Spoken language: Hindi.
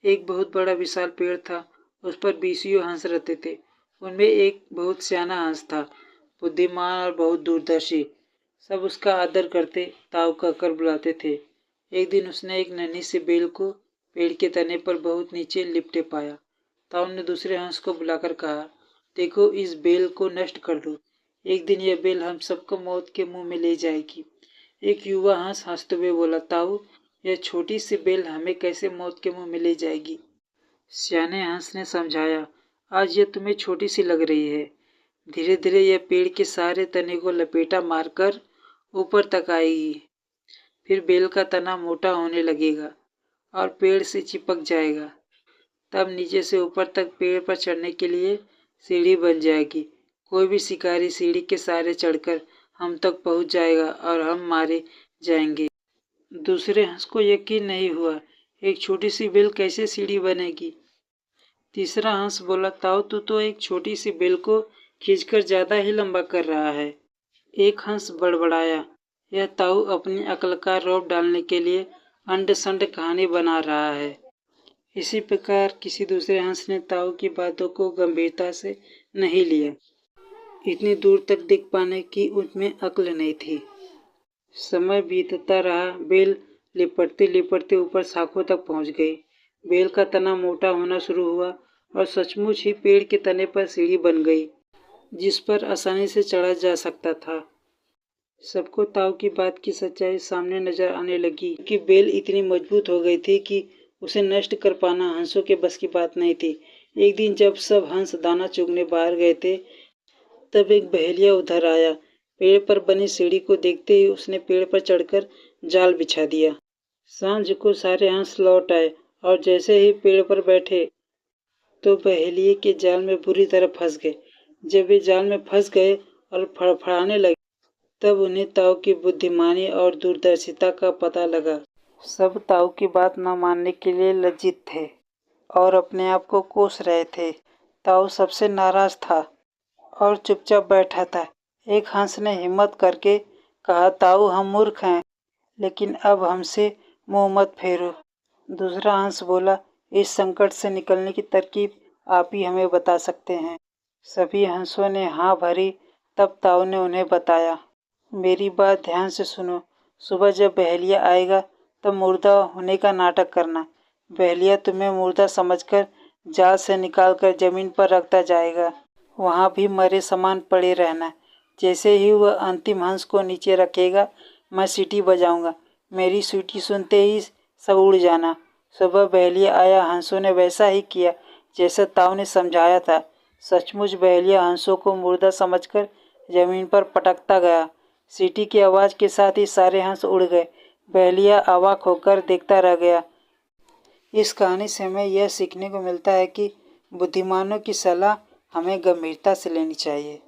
एक बहुत बड़ा विशाल पेड़ था। उस पर बीसियों हंस रहते थे। उनमें एक बहुत सियाना हंस था, बुद्धिमान और बहुत दूरदर्शी। सब उसका आदर करते, ताऊ कहकर बुलाते थे। एक दिन उसने एक नन्ही सी बेल को पेड़ के तने पर बहुत नीचे लिपटे पाया। ताऊ ने दूसरे हंस को बुलाकर कहा, देखो, इस बेल को नष्ट कर दो। एक दिन यह बेल हम सबको मौत के मुंह में ले जाएगी। एक युवा हंस हंसते हुए बोला, ताऊ, यह छोटी सी बेल हमें कैसे मौत के मुंह में ले जाएगी? सियाने हंस ने समझाया, आज यह तुम्हें छोटी सी लग रही है। धीरे धीरे यह पेड़ के सारे तने को लपेटा मारकर ऊपर तक आएगी। फिर बेल का तना मोटा होने लगेगा और पेड़ से चिपक जाएगा। तब नीचे से ऊपर तक पेड़ पर चढ़ने के लिए सीढ़ी बन जाएगी। कोई भी शिकारी सीढ़ी के सहारे चढ़कर हम तक पहुंच जाएगा और हम मारे जाएंगे। दूसरे हंस को यकीन नहीं हुआ, एक छोटी सी बेल कैसे सीढ़ी बनेगी? तीसरा हंस बोला, ताऊ, तू तो एक छोटी सी बेल को खींचकर ज्यादा ही लंबा कर रहा है। एक हंस बड़बड़ाया, यह ताऊ अपनी अक्ल का रौब डालने के लिए अंड संड कहानी बना रहा है। इसी प्रकार किसी दूसरे हंस ने ताऊ की बातों को गंभीरता से नहीं लिया। इतनी दूर तक देख पाने की उनमें अक्ल नहीं थी। समय बीतता रहा। बेल लिपटते लिपटते ऊपर शाखों तक पहुंच गई। बेल का तना मोटा होना शुरू हुआ और सचमुच ही पेड़ के तने पर सीढ़ी बन गई, जिस पर आसानी से चढ़ा जा सकता था। सबको ताऊ की बात की सच्चाई सामने नजर आने लगी कि बेल इतनी मजबूत हो गई थी कि उसे नष्ट कर पाना हंसों के बस की बात नहीं थी। एक दिन जब सब हंस दाना चुगने बाहर गए थे, तब एक बहेलिया उधर आया। पेड़ पर बनी सीढ़ी को देखते ही उसने पेड़ पर चढ़कर जाल बिछा दिया। सांझ को सारे हंस लौट आए और जैसे ही पेड़ पर बैठे तो बहेलिए के जाल में बुरी तरह फंस गए। जब वे जाल में फंस गए और फड़फड़ाने लगे, तब उन्हें ताऊ की बुद्धिमानी और दूरदर्शिता का पता लगा। सब ताऊ की बात न मानने के लिए लज्जित थे और अपने आप को कोस रहे थे। ताऊ सबसे नाराज था और चुपचाप बैठा था। एक हंस ने हिम्मत करके कहा, ताऊ, हम मूर्ख हैं, लेकिन अब हमसे मुंह मत फेरो। दूसरा हंस बोला, इस संकट से निकलने की तरकीब आप ही हमें बता सकते हैं। सभी हंसों ने हाँ भरी। तब ताऊ ने उन्हें बताया, मेरी बात ध्यान से सुनो। सुबह जब बहेलिया आएगा तब मुर्दा होने का नाटक करना। बहेलिया तुम्हें मुर्दा समझकर जाल से निकालकर जमीन पर रखता जाएगा। वहाँ भी मरे समान पड़े रहना। जैसे ही वह अंतिम हंस को नीचे रखेगा, मैं सीटी बजाऊंगा। मेरी सीटी सुनते ही सब उड़ जाना। सुबह बहेलिया आया। हंसों ने वैसा ही किया जैसा ताऊ ने समझाया था। सचमुच बहेलिया हंसों को मुर्दा समझकर जमीन पर पटकता गया। सीटी की आवाज़ के साथ ही सारे हंस उड़ गए। बहेलिया अवाक होकर देखता रह गया। इस कहानी से हमें यह सीखने को मिलता है कि बुद्धिमानों की सलाह हमें गंभीरता से लेनी चाहिए।